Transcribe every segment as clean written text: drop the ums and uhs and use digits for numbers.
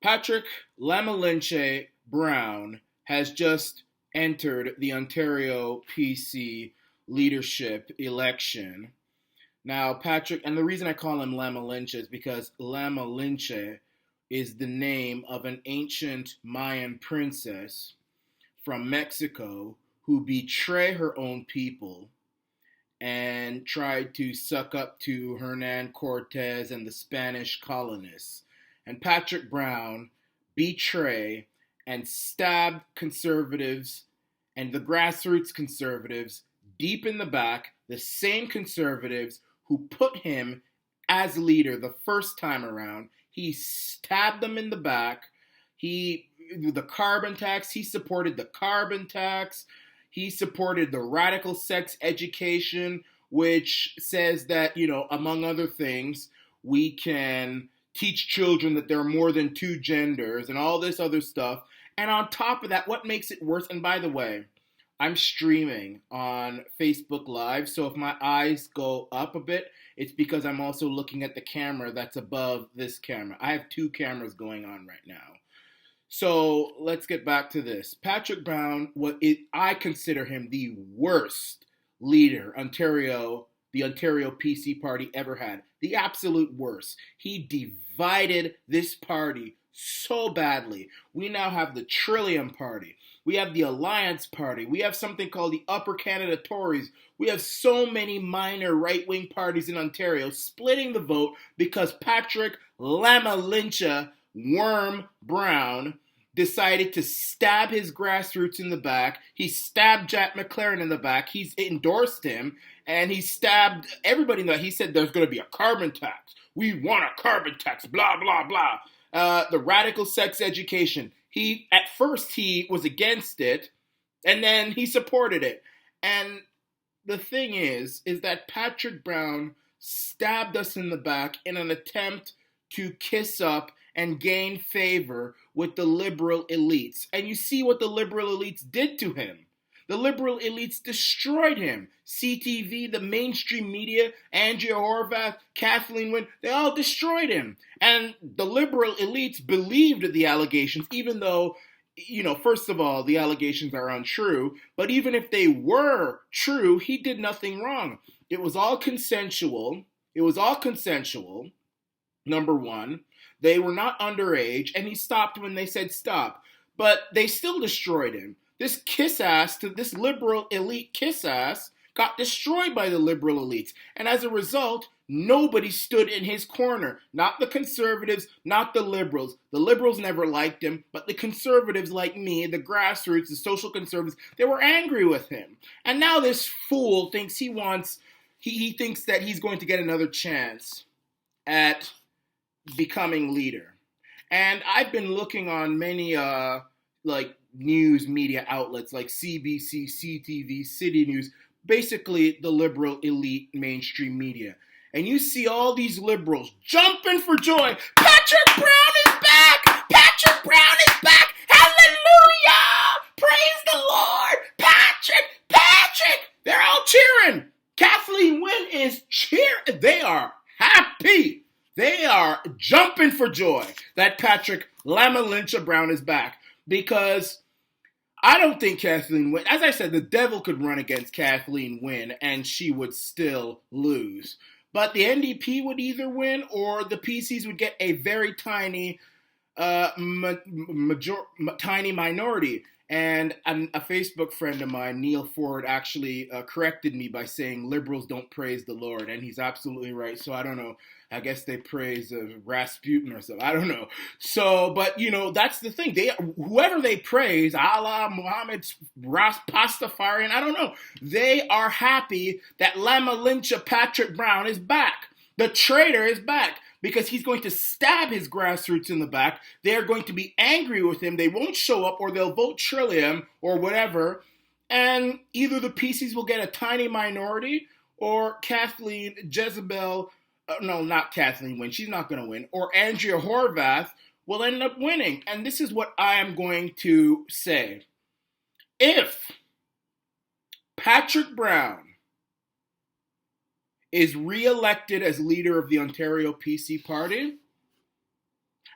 Patrick Lamalinche Brown has just entered the Ontario PC leadership election. Now, Patrick, and the reason I call him Lamalinche is because Lamalinche is the name of an ancient Mayan princess from Mexico who betrayed her own people and tried to suck up to Hernan Cortez and the Spanish colonists. And Patrick Brown betrayed and stabbed conservatives and the grassroots conservatives deep in the back, the same conservatives who put him as leader the first time around. He stabbed them in the back. The carbon tax, he supported the carbon tax. He supported the radical sex education, which says that, among other things, we can teach children that there are more than two genders and all this other stuff. And on top of that, what makes it worse, and by the way, I'm streaming on Facebook Live, so if my eyes go up a bit, it's because I'm also looking at the camera that's above this camera. I have two cameras going on right now. So let's get back to this. Patrick Brown, I consider him the worst leader the Ontario PC party ever had. The absolute worst. He divided this party so badly. We now have the Trillium Party. We have the Alliance Party. We have something called the Upper Canada Tories. We have so many minor right-wing parties in Ontario splitting the vote because Patrick Lamalinche Worm Brown decided to stab his grassroots in the back. He stabbed Jack McLaren in the back. He's endorsed him, and he stabbed everybody in the back. He said there's going to be a carbon tax. We want a carbon tax, blah, blah, blah. The radical sex education. At first he was against it, and then he supported it. And the thing is that Patrick Brown stabbed us in the back in an attempt to kiss up and gain favor with the liberal elites. And you see what the liberal elites did to him. The liberal elites destroyed him. CTV, the mainstream media, Andrea Horwath, Kathleen Wynne, they all destroyed him. And the liberal elites believed the allegations, even though, first of all, the allegations are untrue. But even if they were true, he did nothing wrong. It was all consensual. Number one. They were not underage, and he stopped when they said stop. But they still destroyed him. This this liberal elite kiss ass, got destroyed by the liberal elites. And as a result, nobody stood in his corner. Not the conservatives, not the liberals. The liberals never liked him, but the conservatives like me, the grassroots, the social conservatives, they were angry with him. And now this fool thinks he thinks that he's going to get another chance at becoming leader. And I've been looking on many news media outlets like CBC, CTV, City News, basically the liberal elite mainstream media. And you see all these liberals jumping for joy. Patrick Brown is back! Patrick Brown is back! Hallelujah! Praise the Lord! Patrick! They're all cheering. Kathleen Wynne is cheering. They are happy. They are jumping for joy that Patrick Lamalinche Brown is back. Because I don't think Kathleen Wynne, as I said, the devil could run against Kathleen Wynne and she would still lose. But the NDP would either win or the PCs would get a very tiny tiny minority. And a Facebook friend of mine, Neil Ford, actually corrected me by saying liberals don't praise the Lord. And he's absolutely right. So I don't know. I guess they praise Rasputin or something. I don't know. So, but, that's the thing. Whoever they praise, Allah, Muhammad, Pastafarian, I don't know. They are happy that Lamalinche Patrick Brown is back. The traitor is back. Because he's going to stab his grassroots in the back. They're going to be angry with him. They won't show up or they'll vote Trillium or whatever. And either the PCs will get a tiny minority or not Kathleen Wynne. She's not going to win. Or Andrea Horwath will end up winning. And this is what I am going to say. If Patrick Brown is re-elected as leader of the Ontario PC party,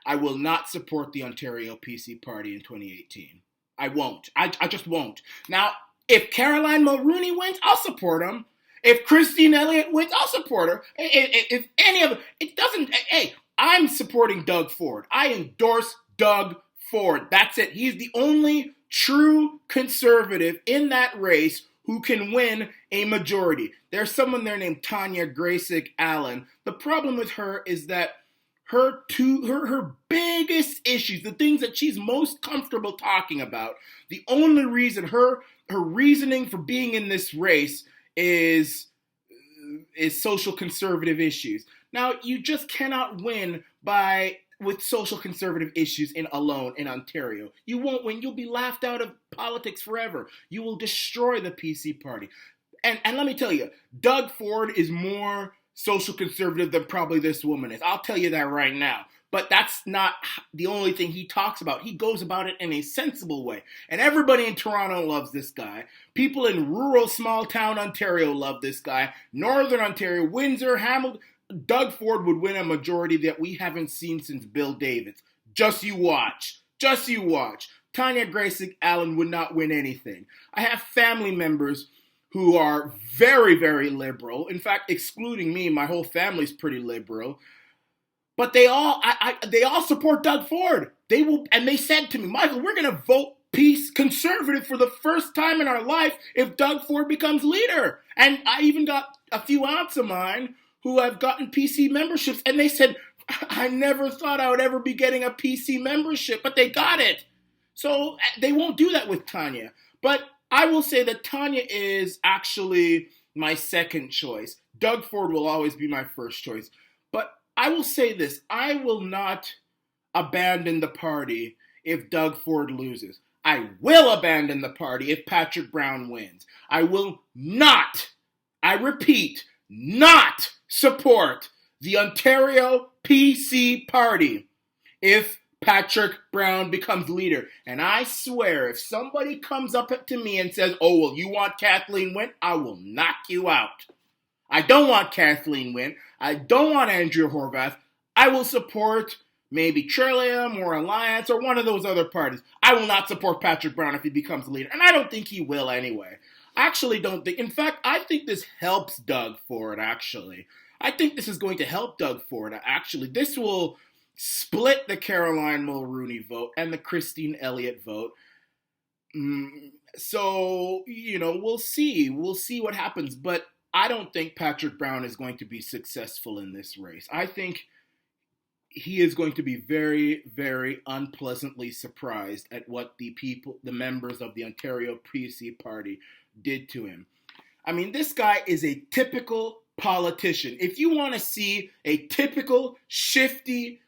I will not support the Ontario PC Party in 2018. I won't. I just won't. Now, if Caroline Mulroney wins, I'll support him. If Christine Elliott wins, I'll support her. If any of them, it doesn't. Hey, I'm supporting Doug Ford. I endorse Doug Ford. That's it. He's the only true conservative in that race who can win a majority. There's someone there named Tanya Grenic-Allen. The problem with her is that her biggest issues, the things that she's most comfortable talking about, the only reason her reasoning for being in this race is social conservative issues. Now, you just cannot win with social conservative issues alone in Ontario. You won't win. You'll be laughed out of politics forever. You will destroy the PC party. And let me tell you, Doug Ford is more social conservative than probably this woman is. I'll tell you that right now. But that's not the only thing he talks about. He goes about it in a sensible way. And everybody in Toronto loves this guy. People in rural, small-town Ontario love this guy. Northern Ontario, Windsor, Hamilton. Doug Ford would win a majority that we haven't seen since Bill Davis. Just you watch. Just you watch. Tanya Grenic-Allen would not win anything. I have family members who are very, very liberal. In fact, excluding me, my whole family's pretty liberal. But they all support Doug Ford. They will, and they said to me, Michael, we're going to vote peace conservative for the first time in our life if Doug Ford becomes leader. And I even got a few aunts of mine who have gotten PC memberships, and they said, I never thought I would ever be getting a PC membership, but they got it. So they won't do that with Tanya. But I will say that Tanya is actually my second choice. Doug Ford will always be my first choice. But I will say this, I will not abandon the party if Doug Ford loses. I will abandon the party if Patrick Brown wins. I will not, I repeat, not support the Ontario PC party if Patrick Brown becomes leader. And I swear, if somebody comes up to me and says, oh, well, you want Kathleen Wynne? I will knock you out. I don't want Kathleen Wynne. I don't want Andrea Horwath. I will support maybe Trillium or Alliance or one of those other parties. I will not support Patrick Brown if he becomes leader. And I don't think he will anyway. I actually don't think. In fact, I think this helps Doug Ford, actually. I think this is going to help Doug Ford, actually. This will split the Caroline Mulroney vote and the Christine Elliott vote. So, we'll see. We'll see what happens. But I don't think Patrick Brown is going to be successful in this race. I think he is going to be very, very unpleasantly surprised at what the members of the Ontario PC party did to him. I mean, this guy is a typical politician. If you want to see a typical shifty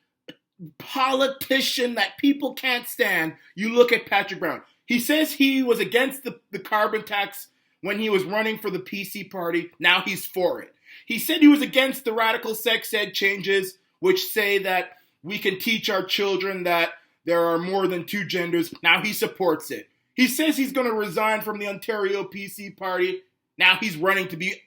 politician that people can't stand, you look at Patrick Brown. He says he was against the carbon tax when he was running for the PC party. Now he's for it. He said he was against the radical sex ed changes, which say that we can teach our children that there are more than two genders. Now he supports it. He says he's going to resign from the Ontario PC party. Now he's running to be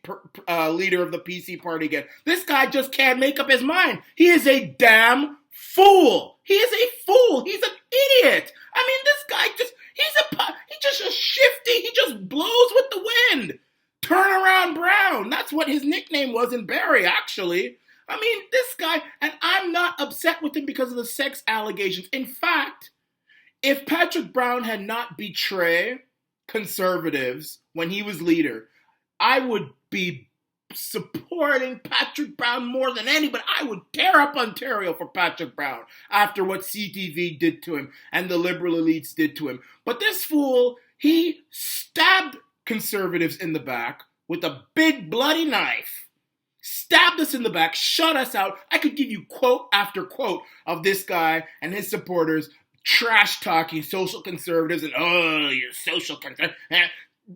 leader of the PC party again. This guy just can't make up his mind. He is a damn fool. He is a fool. He's an idiot. I mean, this guy he's just a shifty. He just blows with the wind. Turnaround Brown. That's what his nickname was in Barrie, actually. I mean, this guy, and I'm not upset with him because of the sex allegations. In fact, if Patrick Brown had not betrayed conservatives when he was leader, I would be supporting Patrick Brown more than anybody. I would tear up Ontario for Patrick Brown after what CTV did to him and the liberal elites did to him. But this fool, he stabbed conservatives in the back with a big bloody knife. Stabbed us in the back, shut us out. I could give you quote after quote of this guy and his supporters trash-talking social conservatives and, oh, you're social conservative,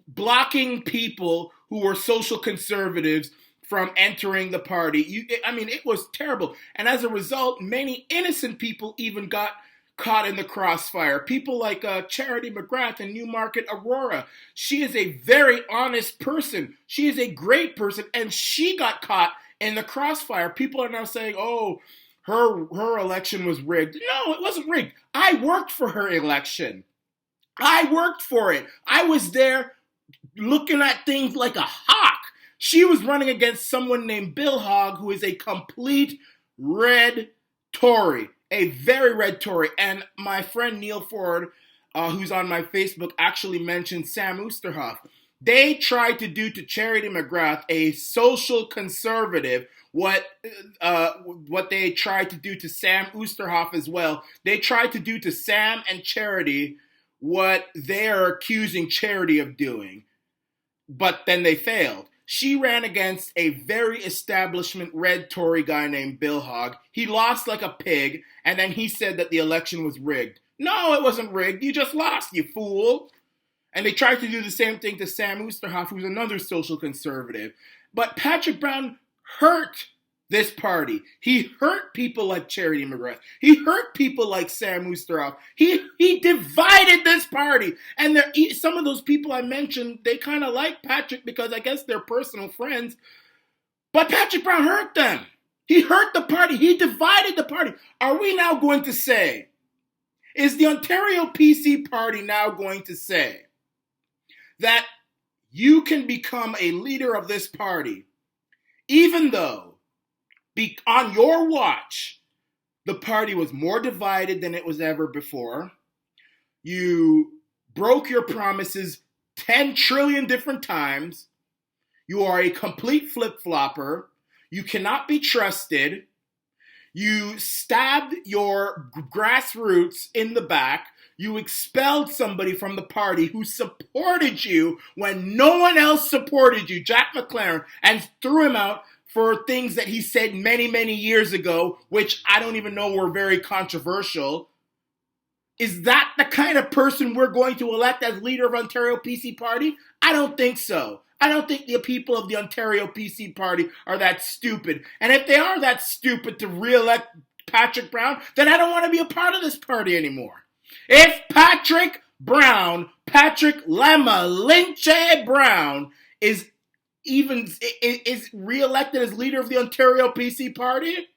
blocking people who were social conservatives from entering the party. It was terrible. And as a result, many innocent people even got caught in the crossfire. People like Charity McGrath in Newmarket, Aurora. She is a very honest person. She is a great person, and she got caught in the crossfire. People are now saying, oh, her election was rigged. No, it wasn't rigged. I worked for her election. I worked for it. I was there looking at things like a hawk. She was running against someone named Bill Hogg, who is a complete red Tory, a very red Tory. And my friend Neil Ford, who's on my Facebook, actually mentioned Sam Oosterhoff. They tried to do to Charity McGrath, a social conservative, what they tried to do to Sam Oosterhoff as well. They tried to do to Sam and Charity what they are accusing Charity of doing. But then they failed. She ran against a very establishment red Tory guy named Bill Hogg. He lost like a pig, and then he said that the election was rigged. No, it wasn't rigged. You just lost, you fool. And they tried to do the same thing to Sam Oosterhoff, who's another social conservative. But Patrick Brown hurt this party. He hurt people like Charity McGrath. He hurt people like Sam Oosterhoff. He divided this party. And some of those people I mentioned, they kind of like Patrick because I guess they're personal friends. But Patrick Brown hurt them. He hurt the party. He divided the party. Are we now going to say, is the Ontario PC party now going to say that you can become a leader of this party even though on your watch, the party was more divided than it was ever before. You broke your promises 10 trillion different times. You are a complete flip-flopper. You cannot be trusted. You stabbed your grassroots in the back. You expelled somebody from the party who supported you when no one else supported you, Jack McLaren, and threw him out for things that he said many, many years ago, which I don't even know were very controversial. Is that the kind of person we're going to elect as leader of Ontario PC Party? I don't think so. I don't think the people of the Ontario PC Party are that stupid. And if they are that stupid to re-elect Patrick Brown, then I don't want to be a part of this party anymore. If Patrick Lemma Lynche Brown is re-elected as leader of the Ontario PC Party,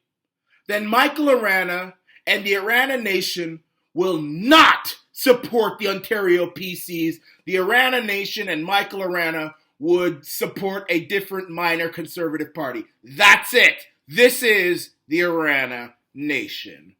then Michael Arana and the Arana Nation will not support the Ontario PCs. The Arana Nation and Michael Arana would support a different minor conservative party. That's it. This is the Arana Nation.